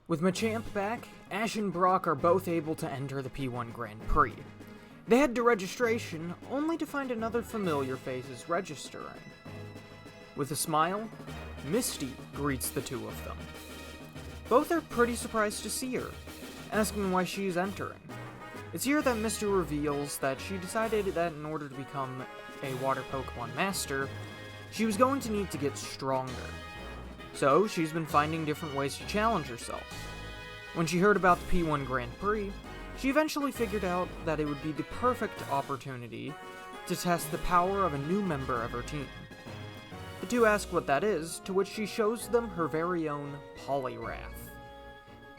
With Machamp back, Ash and Brock are both able to enter the P1 Grand Prix. They head to registration, only to find another familiar faces registering. With a smile, Misty greets the two of them. Both are pretty surprised to see her, asking why she is entering. It's here that Misty reveals that she decided that in order to become a water Pokemon master, she was going to need to get stronger. So, she's been finding different ways to challenge herself. When she heard about the P1 Grand Prix, she eventually figured out that it would be the perfect opportunity to test the power of a new member of her team. The two ask what that is, to which she shows them her very own Poliwrath.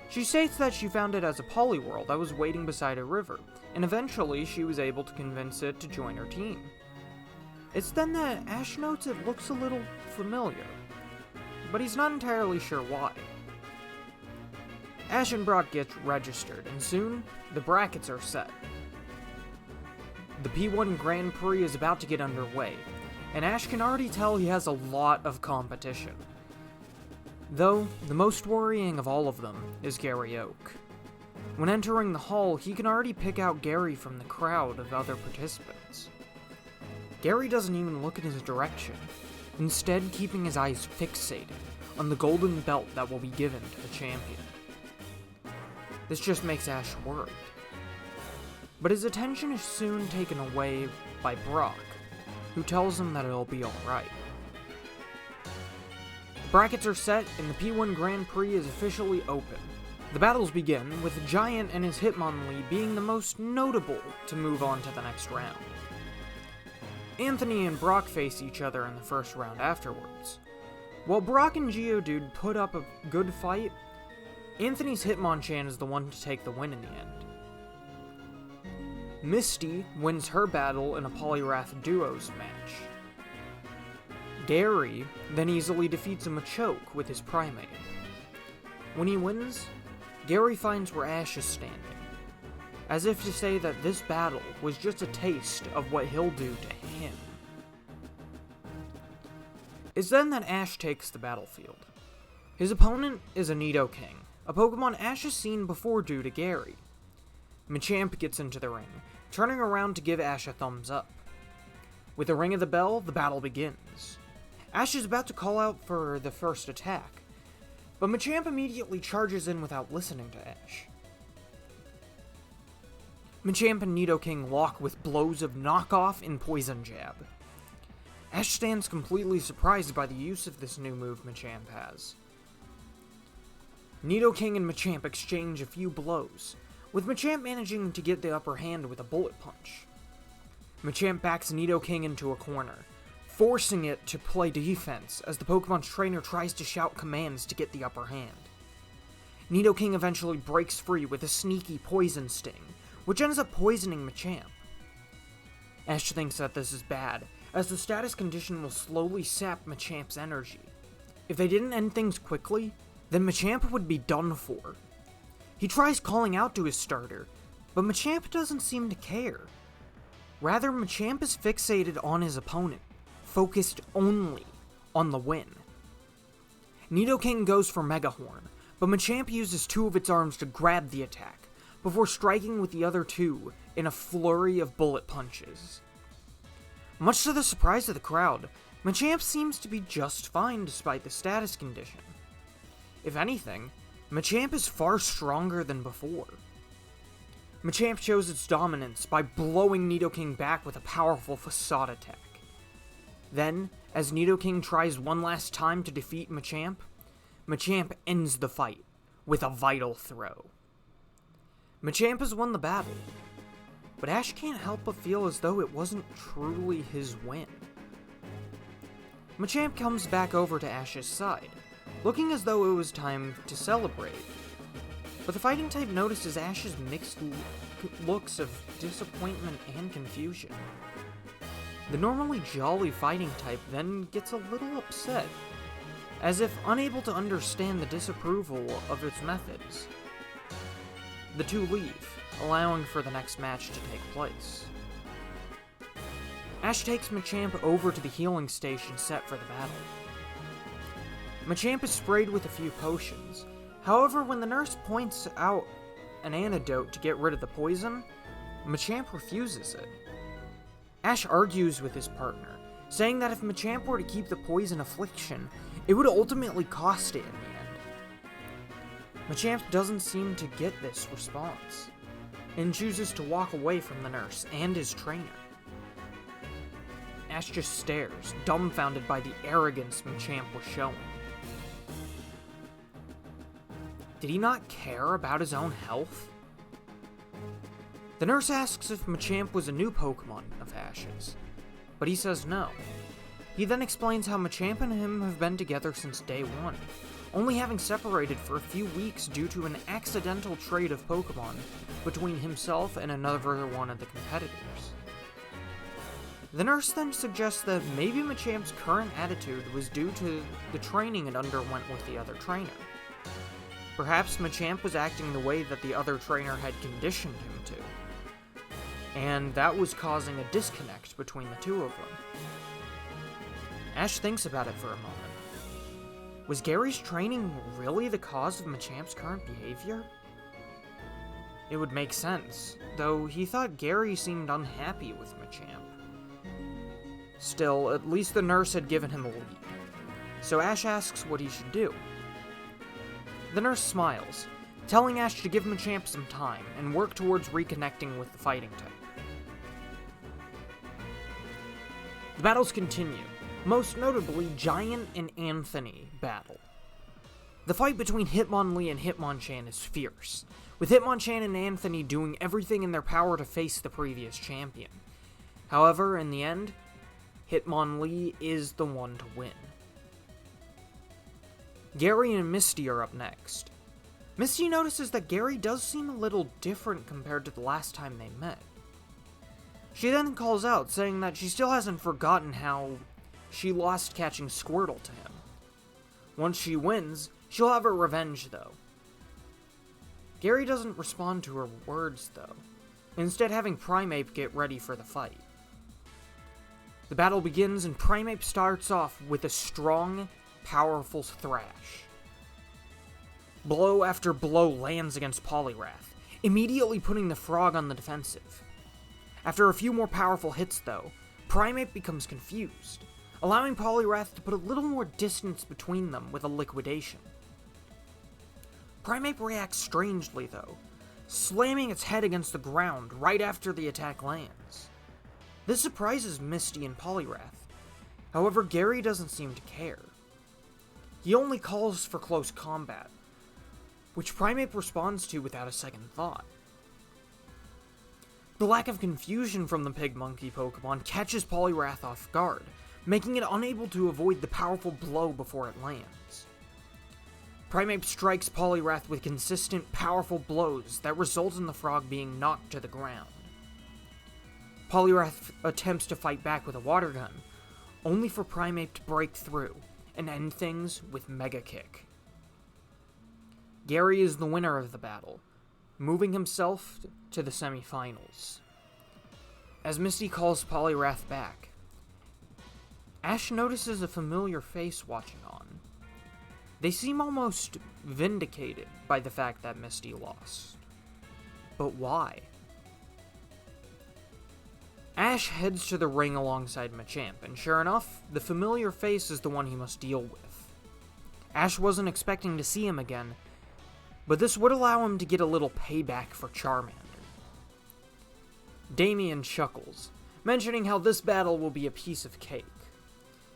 She states that she found it as a Poliwhirl that was waiting beside a river, and eventually she was able to convince it to join her team. It's then that Ash notes it looks a little familiar, but he's not entirely sure why. Ash and Brock get registered, and soon, the brackets are set. The P1 Grand Prix is about to get underway, and Ash can already tell he has a lot of competition. Though, the most worrying of all of them is Gary Oak. When entering the hall, he can already pick out Gary from the crowd of other participants. Gary doesn't even look in his direction, instead keeping his eyes fixated on the golden belt that will be given to the champion. This just makes Ash worried. But his attention is soon taken away by Brock, who tells him that it'll be alright. The brackets are set and the P1 Grand Prix is officially open. The battles begin, with Giant and his Hitmonlee being the most notable to move on to the next round. Anthony and Brock face each other in the first round afterwards. While Brock and Geodude put up a good fight, Anthony's Hitmonchan is the one to take the win in the end. Misty wins her battle in a Poliwrath Duos match. Gary then easily defeats a Machoke with his Primeape. When he wins, Gary finds where Ash is standing, as if to say that this battle was just a taste of what he'll do to him. It's then that Ash takes the battlefield. His opponent is a Nidoking, a Pokemon Ash has seen before due to Gary. Machamp gets into the ring, turning around to give Ash a thumbs up. With the ring of the bell, the battle begins. Ash is about to call out for the first attack, but Machamp immediately charges in without listening to Ash. Machamp and Nidoking lock with blows of Knockoff and Poison Jab. Ash stands completely surprised by the use of this new move Machamp has. Nidoking and Machamp exchange a few blows, with Machamp managing to get the upper hand with a Bullet Punch. Machamp backs Nidoking into a corner, forcing it to play defense as the Pokemon's trainer tries to shout commands to get the upper hand. Nidoking eventually breaks free with a sneaky Poison Sting, which ends up poisoning Machamp. Ash thinks that this is bad, as the status condition will slowly sap Machamp's energy. If they didn't end things quickly, then Machamp would be done for. He tries calling out to his starter, but Machamp doesn't seem to care. Rather, Machamp is fixated on his opponent, focused only on the win. Nidoking goes for Mega Horn, but Machamp uses two of its arms to grab the attack, before striking with the other two in a flurry of bullet punches. Much to the surprise of the crowd, Machamp seems to be just fine despite the status condition. If anything, Machamp is far stronger than before. Machamp shows its dominance by blowing Nidoking back with a powerful Facade attack. Then, as Nidoking tries one last time to defeat Machamp, Machamp ends the fight with a Vital Throw. Machamp has won the battle, but Ash can't help but feel as though it wasn't truly his win. Machamp comes back over to Ash's side, looking as though it was time to celebrate. But the fighting type notices Ash's mixed looks of disappointment and confusion. The normally jolly fighting type then gets a little upset, as if unable to understand the disapproval of its methods. The two leave, allowing for the next match to take place. Ash takes Machamp over to the healing station set for the battle. Machamp is sprayed with a few potions, However, when the nurse points out an antidote to get rid of the poison, Machamp refuses it. Ash argues with his partner, saying that if Machamp were to keep the poison affliction, it would ultimately cost it in the end. Machamp doesn't seem to get this response, and chooses to walk away from the nurse and his trainer. Ash just stares, dumbfounded by the arrogance Machamp was showing. Did he not care about his own health? The nurse asks if Machamp was a new Pokemon of Ash's, but he says no. He then explains how Machamp and him have been together since day one, only having separated for a few weeks due to an accidental trade of Pokemon between himself and another one of the competitors. The nurse then suggests that maybe Machamp's current attitude was due to the training it underwent with the other trainer. Perhaps Machamp was acting the way that the other trainer had conditioned him to, and that was causing a disconnect between the two of them. Ash thinks about it for a moment. Was Gary's training really the cause of Machamp's current behavior? It would make sense, though he thought Gary seemed unhappy with Machamp. Still, at least the nurse had given him a lead, so Ash asks what he should do. The nurse smiles, telling Ash to give Machamp some time and work towards reconnecting with the fighting type. The battles continue, most notably Giant and Anthony battle. The fight between Hitmonlee and Hitmonchan is fierce, with Hitmonchan and Anthony doing everything in their power to face the previous champion. However, in the end, Hitmonlee is the one to win. Gary and Misty are up next. Misty notices that Gary does seem a little different compared to the last time they met. She then calls out, saying that she still hasn't forgotten how she lost catching Squirtle to him. Once she wins, she'll have her revenge, though. Gary doesn't respond to her words, though, instead having Primeape get ready for the fight. The battle begins, and Primeape starts off with a strong, powerful thrash. Blow after blow lands against Poliwrath, immediately putting the frog on the defensive. After a few more powerful hits, though, Primeape becomes confused, allowing Poliwrath to put a little more distance between them with a liquidation. Primeape reacts strangely, though, slamming its head against the ground right after the attack lands. This surprises Misty and Poliwrath. However, Gary doesn't seem to care. He only calls for close combat, which Primeape responds to without a second thought. The lack of confusion from the Pig Monkey Pokemon catches Poliwrath off guard, making it unable to avoid the powerful blow before it lands. Primeape strikes Poliwrath with consistent, powerful blows that result in the frog being knocked to the ground. Poliwrath attempts to fight back with a water gun, only for Primeape to break through and end things with Mega Kick. Gary is the winner of the battle, moving himself to the semifinals. As Misty calls Poliwrath back, Ash notices a familiar face watching on. They seem almost vindicated by the fact that Misty lost. But why? Ash heads to the ring alongside Machamp, and sure enough, the familiar face is the one he must deal with. Ash wasn't expecting to see him again, but this would allow him to get a little payback for Charmander. Damien chuckles, mentioning how this battle will be a piece of cake.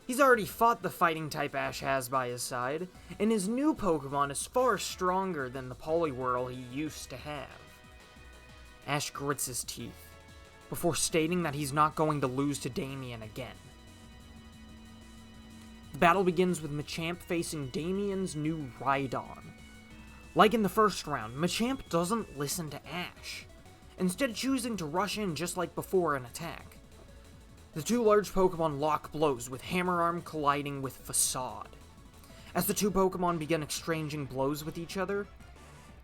He's already fought the fighting type Ash has by his side, and his new Pokemon is far stronger than the Poliwhirl he used to have. Ash grits his teeth, before stating that he's not going to lose to Damien again. The battle begins with Machamp facing Damien's new Rhydon. Like in the first round, Machamp doesn't listen to Ash, instead choosing to rush in just like before and attack. The two large Pokemon lock blows, with Hammer Arm colliding with Facade. As the two Pokemon begin exchanging blows with each other,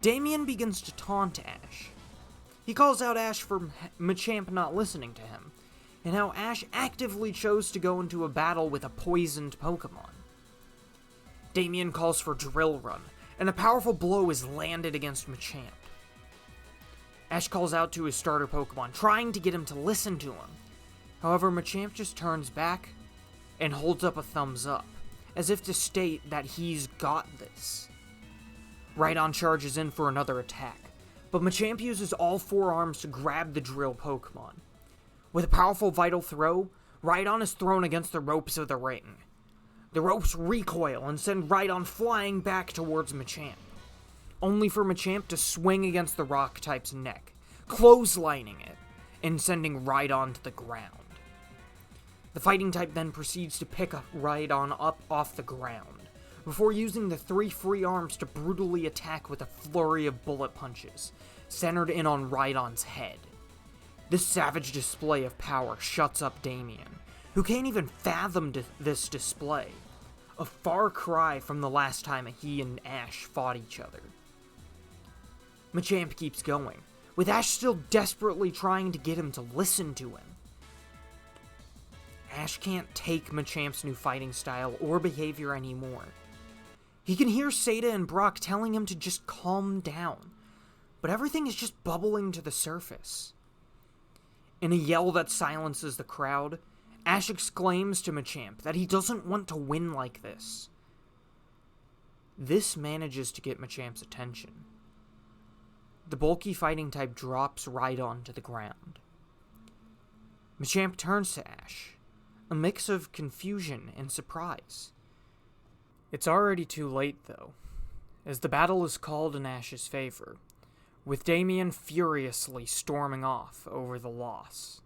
Damien begins to taunt Ash. He calls out Ash for Machamp not listening to him, and how Ash actively chose to go into a battle with a poisoned Pokemon. Damien calls for Drill Run, and a powerful blow is landed against Machamp. Ash calls out to his starter Pokemon, trying to get him to listen to him. However, Machamp just turns back and holds up a thumbs up, as if to state that he's got this. Rhydon charges in for another attack, but Machamp uses all 4 arms to grab the drill Pokemon. With a powerful Vital Throw, Rhydon is thrown against the ropes of the ring. The ropes recoil and send Rhydon flying back towards Machamp, only for Machamp to swing against the rock type's neck, clotheslining it, and sending Rhydon to the ground. The fighting type then proceeds to pick up Rhydon up off the ground, before using the 3 free arms to brutally attack with a flurry of bullet punches, centered in on Rhydon's head. This savage display of power shuts up Damien, who can't even fathom this display, a far cry from the last time he and Ash fought each other. Machamp keeps going, with Ash still desperately trying to get him to listen to him. Ash can't take Machamp's new fighting style or behavior anymore. He can hear Seda and Brock telling him to just calm down, but everything is just bubbling to the surface. In a yell that silences the crowd, Ash exclaims to Machamp that he doesn't want to win like this. This manages to get Machamp's attention. The bulky fighting type drops Rhydon to the ground. Machamp turns to Ash, a mix of confusion and surprise. It's already too late, though, as the battle is called in Ash's favor, with Damien furiously storming off over the loss.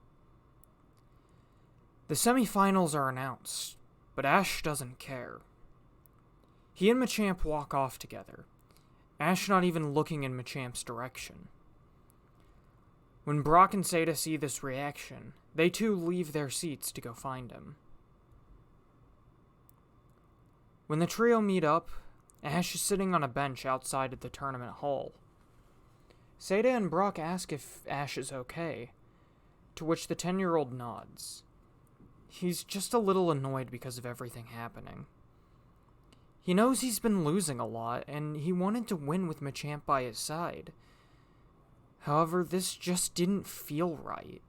The semifinals are announced, but Ash doesn't care. He and Machamp walk off together, Ash not even looking in Machamp's direction. When Brock and Seda see this reaction, they too leave their seats to go find him. When the trio meet up, Ash is sitting on a bench outside of the tournament hall. Seda and Brock ask if Ash is okay, to which the 10-year-old nods. He's just a little annoyed because of everything happening. He knows he's been losing a lot, and he wanted to win with Machamp by his side. However, this just didn't feel right.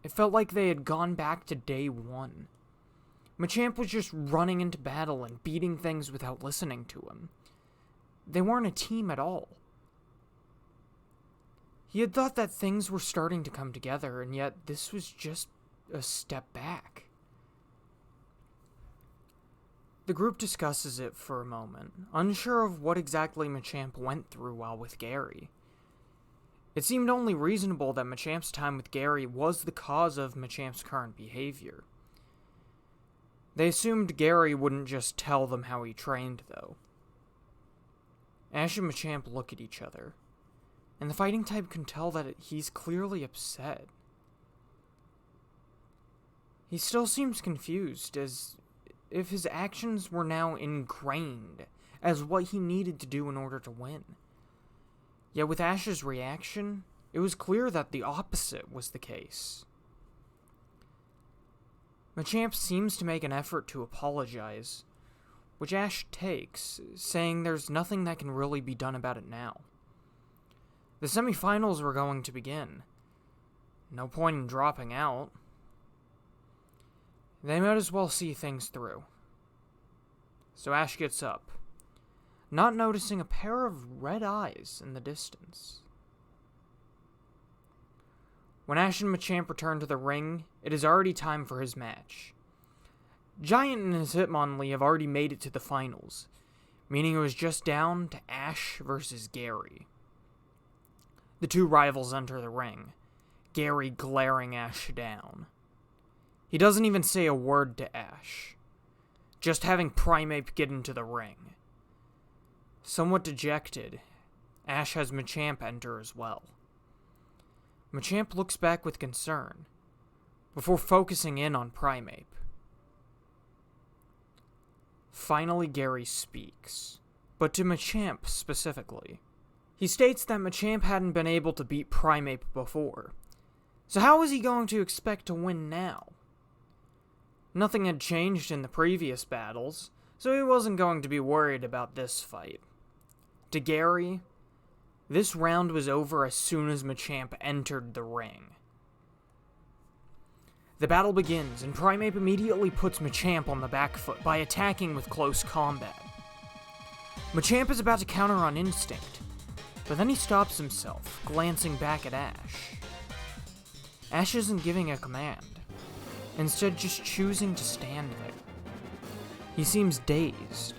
It felt like they had gone back to day 1. Machamp was just running into battle and beating things without listening to him. They weren't a team at all. He had thought that things were starting to come together, and yet this was just a step back. The group discusses it for a moment, unsure of what exactly Machamp went through while with Gary. It seemed only reasonable that Machamp's time with Gary was the cause of Machamp's current behavior. They assumed Gary wouldn't just tell them how he trained, though. Ash and Machamp look at each other, and the fighting type can tell that he's clearly upset. He still seems confused, as if his actions were now ingrained as what he needed to do in order to win. Yet with Ash's reaction, it was clear that the opposite was the case. Machamp seems to make an effort to apologize, which Ash takes, saying there's nothing that can really be done about it now. The semifinals were going to begin. No point in dropping out. They might as well see things through. So Ash gets up, not noticing a pair of red eyes in the distance. When Ash and Machamp return to the ring, it is already time for his match. Giant and his Hitmonlee have already made it to the finals, meaning it was just down to Ash versus Gary. The two rivals enter the ring, Gary glaring Ash down. He doesn't even say a word to Ash, just having Primeape get into the ring. Somewhat dejected, Ash has Machamp enter as well. Machamp looks back with concern, before focusing in on Primeape. Finally, Gary speaks, but to Machamp specifically. He states that Machamp hadn't been able to beat Primeape before, so how was he going to expect to win now? Nothing had changed in the previous battles, so he wasn't going to be worried about this fight. To Gary, this round was over as soon as Machamp entered the ring. The battle begins, and Primeape immediately puts Machamp on the back foot by attacking with close combat. Machamp is about to counter on instinct, but then he stops himself, glancing back at Ash. Ash isn't giving a command, instead just choosing to stand there. He seems dazed,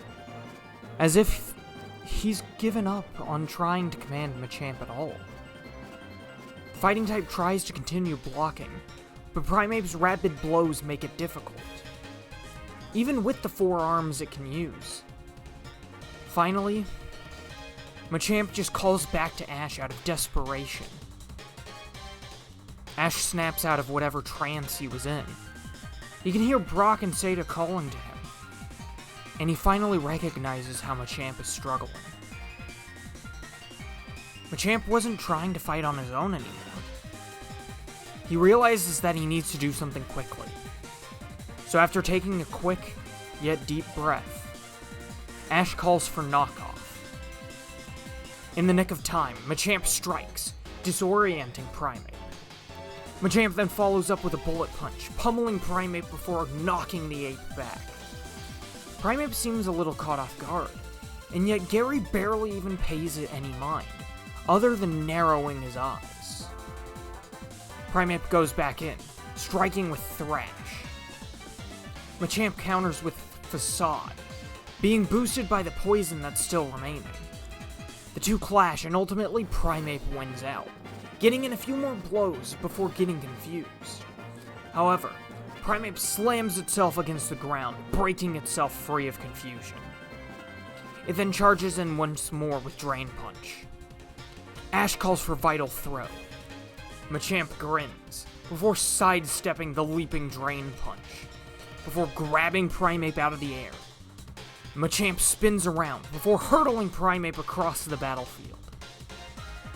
as if he's given up on trying to command Machamp at all. Fighting type tries to continue blocking, but Primeape's rapid blows make it difficult, even with the 4 arms it can use. Finally, Machamp just calls back to Ash out of desperation. Ash snaps out of whatever trance he was in. He can hear Brock and Seda calling to him, and he finally recognizes how Machamp is struggling. Machamp wasn't trying to fight on his own anymore. He realizes that he needs to do something quickly. So after taking a quick, yet deep breath, Ash calls for knockoff. In the nick of time, Machamp strikes, disorienting Primeape. Machamp then follows up with a bullet punch, pummeling Primeape before knocking the ape back. Primeape seems a little caught off guard, and yet Gary barely even pays it any mind, other than narrowing his eyes. Primeape goes back in, striking with Thrash. Machamp counters with Facade, being boosted by the poison that's still remaining. The two clash, and ultimately Primeape wins out, getting in a few more blows before getting confused. However, Primeape slams itself against the ground, breaking itself free of confusion. It then charges in once more with Drain Punch. Ash calls for Vital Throw. Machamp grins, before sidestepping the leaping Drain Punch, before grabbing Primeape out of the air. Machamp spins around, before hurtling Primeape across the battlefield.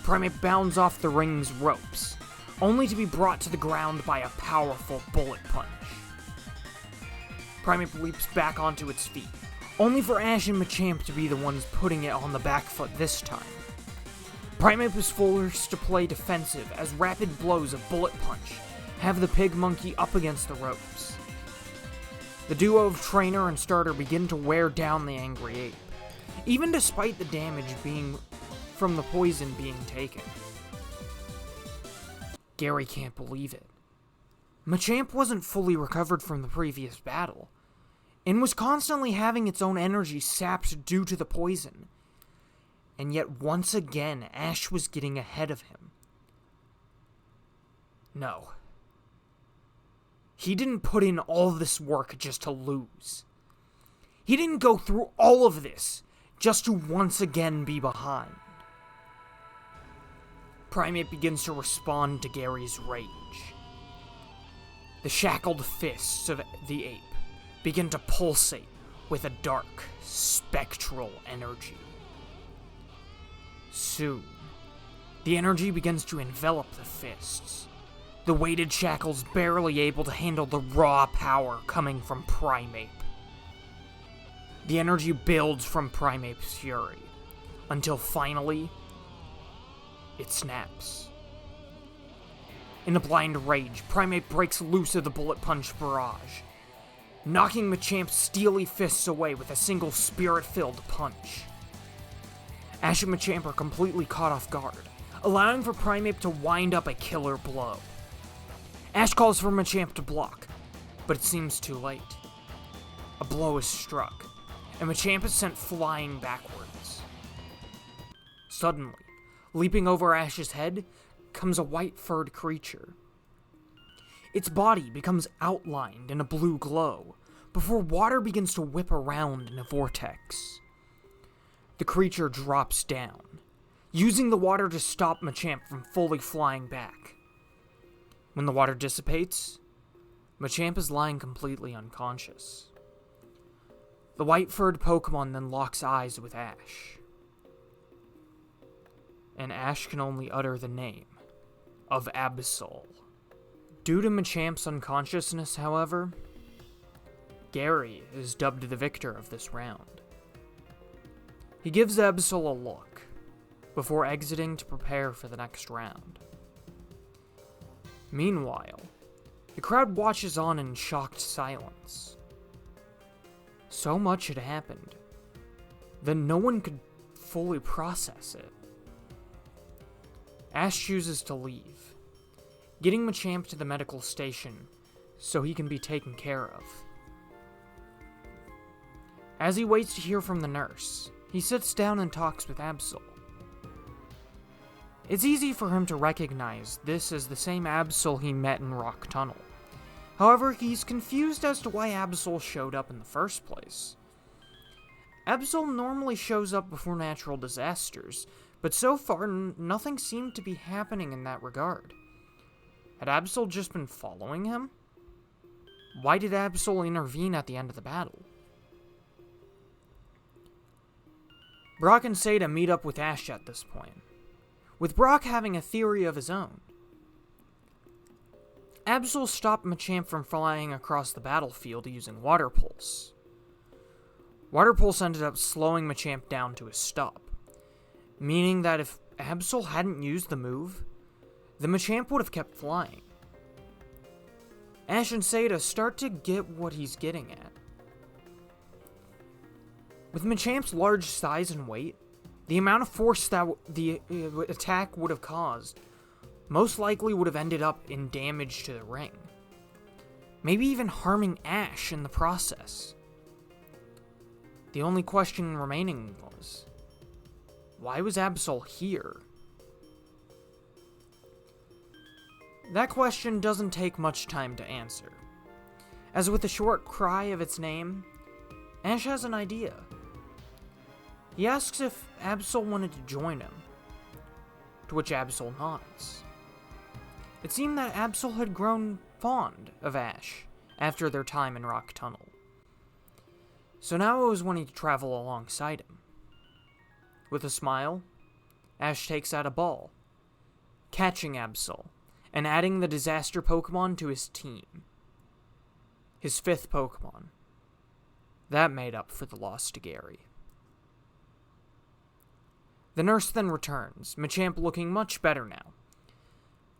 Primeape bounds off the ring's ropes, only to be brought to the ground by a powerful Bullet Punch. Primeape leaps back onto its feet, only for Ash and Machamp to be the ones putting it on the back foot this time. Primeape is forced to play defensive as rapid blows of Bullet Punch have the pig monkey up against the ropes. The duo of trainer and starter begin to wear down the angry ape, even despite the damage being from the poison being taken. Gary can't believe it. Machamp wasn't fully recovered from the previous battle, and was constantly having its own energy sapped due to the poison. And yet once again, Ash was getting ahead of him. No. He didn't put in all this work just to lose. He didn't go through all of this just to once again be behind. Primeape begins to respond to Gary's rage. The shackled fists of the ape begin to pulsate with a dark, spectral energy. Soon, the energy begins to envelop the fists, the weighted shackles barely able to handle the raw power coming from Primeape. The energy builds from Primeape's fury, until finally, it snaps. In a blind rage, Primeape breaks loose of the Bullet Punch barrage, knocking Machamp's steely fists away with a single spirit-filled punch. Ash and Machamp are completely caught off guard, allowing for Primeape to wind up a killer blow. Ash calls for Machamp to block, but it seems too late. A blow is struck, and Machamp is sent flying backwards. Suddenly, leaping over Ash's head, comes a white-furred creature. Its body becomes outlined in a blue glow, before water begins to whip around in a vortex. The creature drops down, using the water to stop Machamp from fully flying back. When the water dissipates, Machamp is lying completely unconscious. The white-furred Pokemon then locks eyes with Ash. And Ash can only utter the name of Absol. Due to Machamp's unconsciousness, however, Gary is dubbed the victor of this round. He gives Absol a look, before exiting to prepare for the next round. Meanwhile, the crowd watches on in shocked silence. So much had happened that no one could fully process it. Ash chooses to leave, getting Machamp to the medical station so he can be taken care of. As he waits to hear from the nurse, he sits down and talks with Absol. It's easy for him to recognize this as the same Absol he met in Rock Tunnel. However, he's confused as to why Absol showed up in the first place. Absol normally shows up before natural disasters, but so far nothing seemed to be happening in that regard. Had Absol just been following him? Why did Absol intervene at the end of the battle? Brock and Seda meet up with Ash at this point, with Brock having a theory of his own. Absol stopped Machamp from flying across the battlefield using Water Pulse. Water Pulse ended up slowing Machamp down to a stop, meaning that if Absol hadn't used the move, the Machamp would have kept flying. Ash and Seda start to get what he's getting at. With Machamp's large size and weight, the amount of force that the attack would have caused most likely would have ended up in damage to the ring. Maybe even harming Ash in the process. The only question remaining was, why was Absol here? That question doesn't take much time to answer, as with a short cry of its name, Ash has an idea. He asks if Absol wanted to join him, to which Absol nods. It seemed that Absol had grown fond of Ash after their time in Rock Tunnel, so now it was wanting to travel alongside him. With a smile, Ash takes out a ball, catching Absol, and adding the disaster Pokemon to his team. His 5th Pokemon. That made up for the loss to Gary. The nurse then returns, Machamp looking much better now.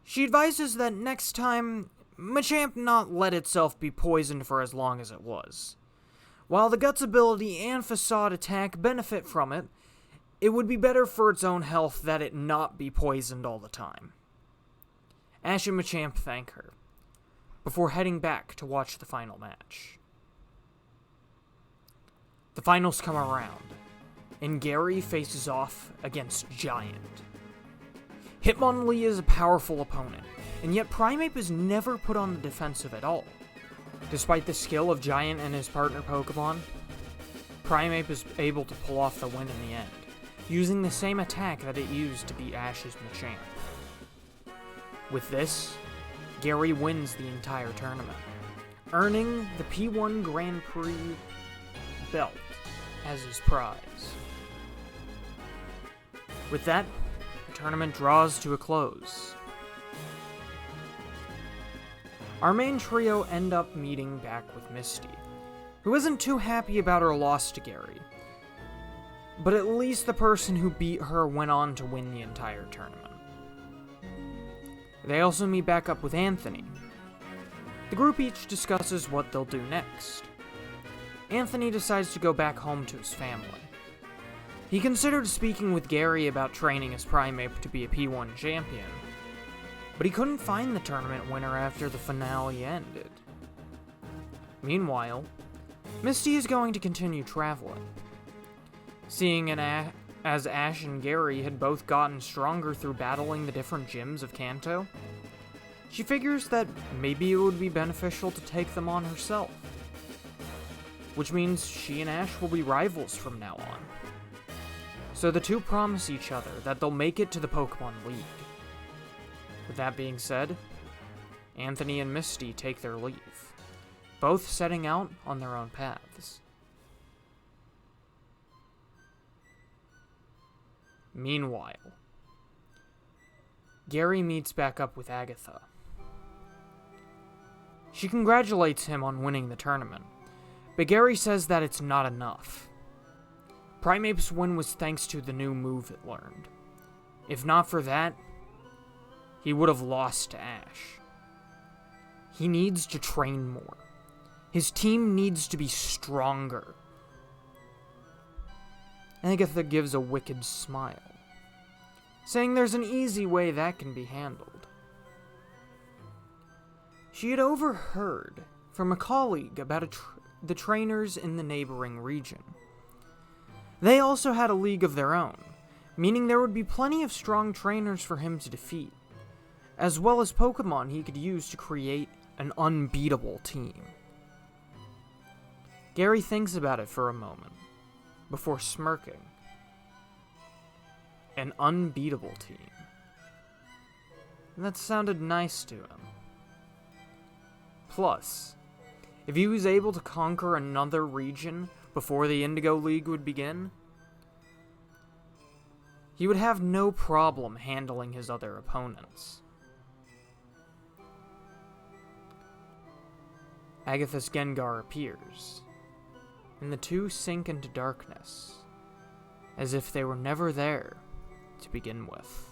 She advises that next time, Machamp not let itself be poisoned for as long as it was. While the Guts ability and Facade attack benefit from it, it would be better for its own health that it not be poisoned all the time. Ash and Machamp thank her, before heading back to watch the final match. The finals come around, and Gary faces off against Giant. Hitmonlee is a powerful opponent, and yet Primeape is never put on the defensive at all. Despite the skill of Giant and his partner Pokemon, Primeape is able to pull off the win in the end, using the same attack that it used to beat Ash's Machamp. With this, Gary wins the entire tournament, earning the P1 Grand Prix belt as his prize. With that, the tournament draws to a close. Our main trio end up meeting back with Misty, who isn't too happy about her loss to Gary, but at least the person who beat her went on to win the entire tournament. They also meet back up with Anthony. The group each discusses what they'll do next. Anthony decides to go back home to his family. He considered speaking with Gary about training his Primeape to be a P1 champion, but he couldn't find the tournament winner after the finale ended. Meanwhile, Misty is going to continue traveling. Seeing as Ash and Gary had both gotten stronger through battling the different gyms of Kanto, she figures that maybe it would be beneficial to take them on herself. Which means she and Ash will be rivals from now on. So the two promise each other that they'll make it to the Pokemon League. With that being said, Anthony and Misty take their leave, both setting out on their own paths. Meanwhile, Gary meets back up with Agatha. She congratulates him on winning the tournament, but Gary says that it's not enough. Primeape's win was thanks to the new move it learned, If not for that, he would have lost to Ash. He needs to train more. His team needs to be stronger. Agatha gives a wicked smile, saying there's an easy way that can be handled. She had overheard from a colleague about the trainers in the neighboring region. They also had a league of their own, meaning there would be plenty of strong trainers for him to defeat, as well as Pokemon he could use to create an unbeatable team. Gary thinks about it for a moment, before smirking. An unbeatable team. That sounded nice to him. Plus, if he was able to conquer another region before the Indigo League would begin, he would have no problem handling his other opponents. Agatha's Gengar appears, and the two sink into darkness, as if they were never there to begin with.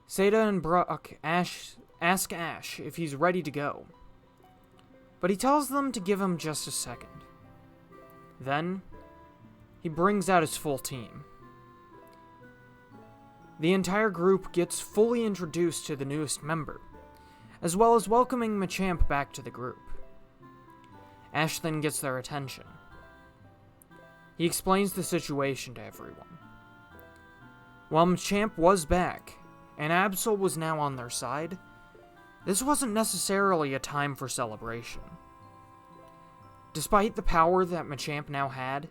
Seda and Brock ask Ash if he's ready to go, but he tells them to give him just a second. Then, he brings out his full team. The entire group gets fully introduced to the newest member, as well as welcoming Machamp back to the group. Ash then gets their attention. He explains the situation to everyone. While Machamp was back, and Absol was now on their side, this wasn't necessarily a time for celebration. Despite the power that Machamp now had,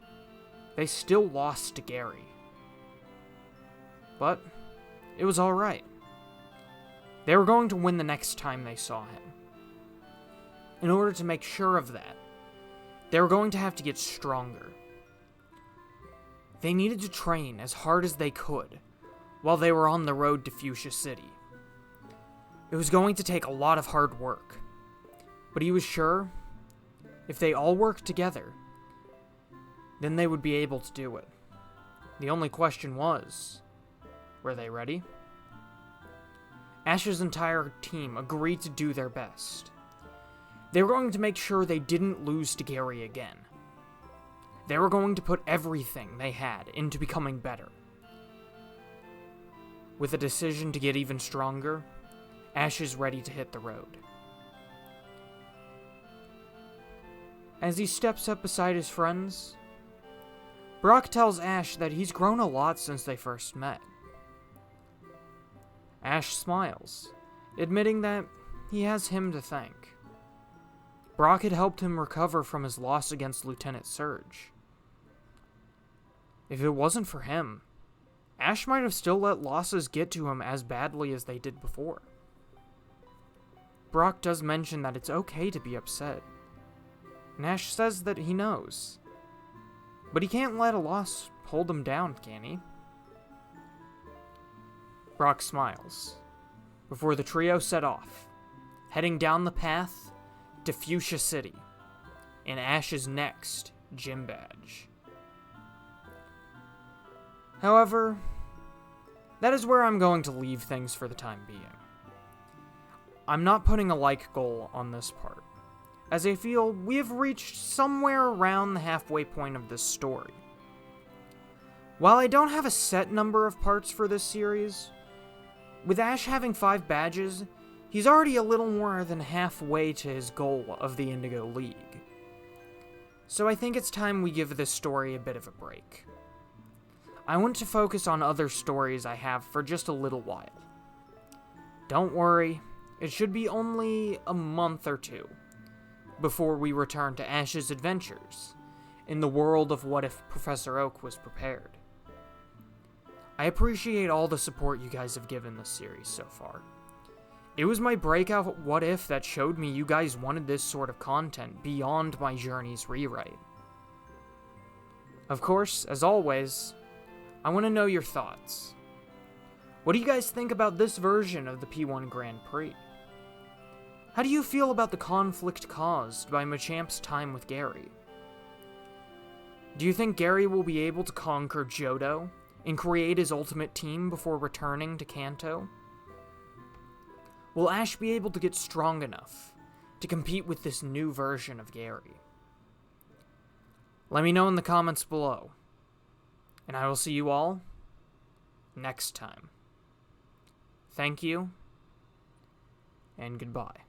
they still lost to Gary. But it was alright. They were going to win the next time they saw him. In order to make sure of that, they were going to have to get stronger. They needed to train as hard as they could while they were on the road to Fuchsia City. It was going to take a lot of hard work, but he was sure if they all worked together, then they would be able to do it. The only question was, were they ready? Ash's entire team agreed to do their best. They were going to make sure they didn't lose to Gary again. They were going to put everything they had into becoming better. With a decision to get even stronger, Ash is ready to hit the road. As he steps up beside his friends, Brock tells Ash that he's grown a lot since they first met. Ash smiles, admitting that he has him to thank. Brock had helped him recover from his loss against Lieutenant Surge. If it wasn't for him, Ash might have still let losses get to him as badly as they did before. Brock does mention that it's okay to be upset, and Ash says that he knows. But he can't let a loss hold him down, can he? Brock smiles, before the trio set off, heading down the path to Fuchsia City, in Ash's next gym badge. However, that is where I'm going to leave things for the time being. I'm not putting a like goal on this part, as I feel we have reached somewhere around the halfway point of this story. While I don't have a set number of parts for this series, with Ash having 5 badges, he's already a little more than halfway to his goal of the Indigo League. So I think it's time we give this story a bit of a break. I want to focus on other stories I have for just a little while. Don't worry, it should be only a month or two before we return to Ash's adventures in the world of What If Professor Oak Was Prepared. I appreciate all the support you guys have given this series so far. It was my breakout What If that showed me you guys wanted this sort of content beyond my Journey's rewrite. Of course, as always, I want to know your thoughts. What do you guys think about this version of the P1 Grand Prix? How do you feel about the conflict caused by Machamp's time with Gary? Do you think Gary will be able to conquer Johto and create his ultimate team before returning to Kanto? Will Ash be able to get strong enough to compete with this new version of Gary? Let me know in the comments below, and I will see you all next time. Thank you, and goodbye.